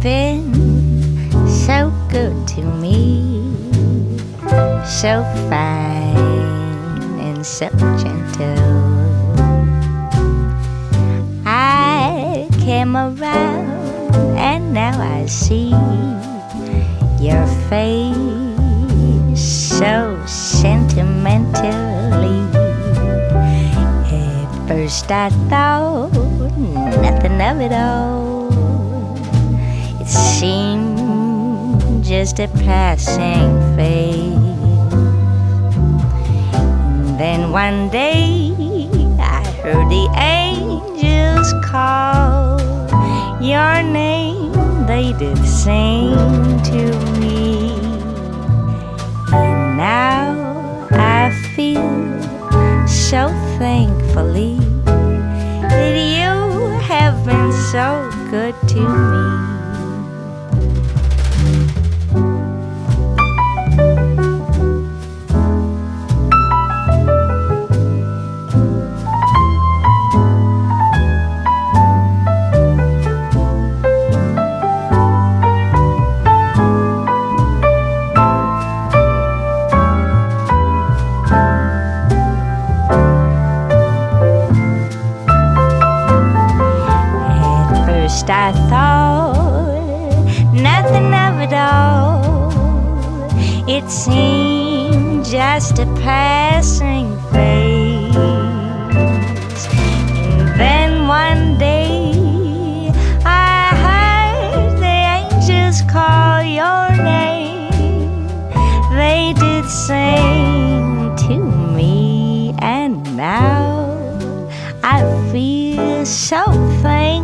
been so good to me, so fine and so gentle. I came around and now I see your face so sentimentally. At first I thought nothing of it all. It seemed just a passing phase. And then one day I heard the angels call your name. They did sing to me. And now I feel so thankfully that you have been so good to me. I thought nothing of it all. It seemed just a passing phase. And then one day I heard the angels call your name. They did sing to me, and now I feel so thankful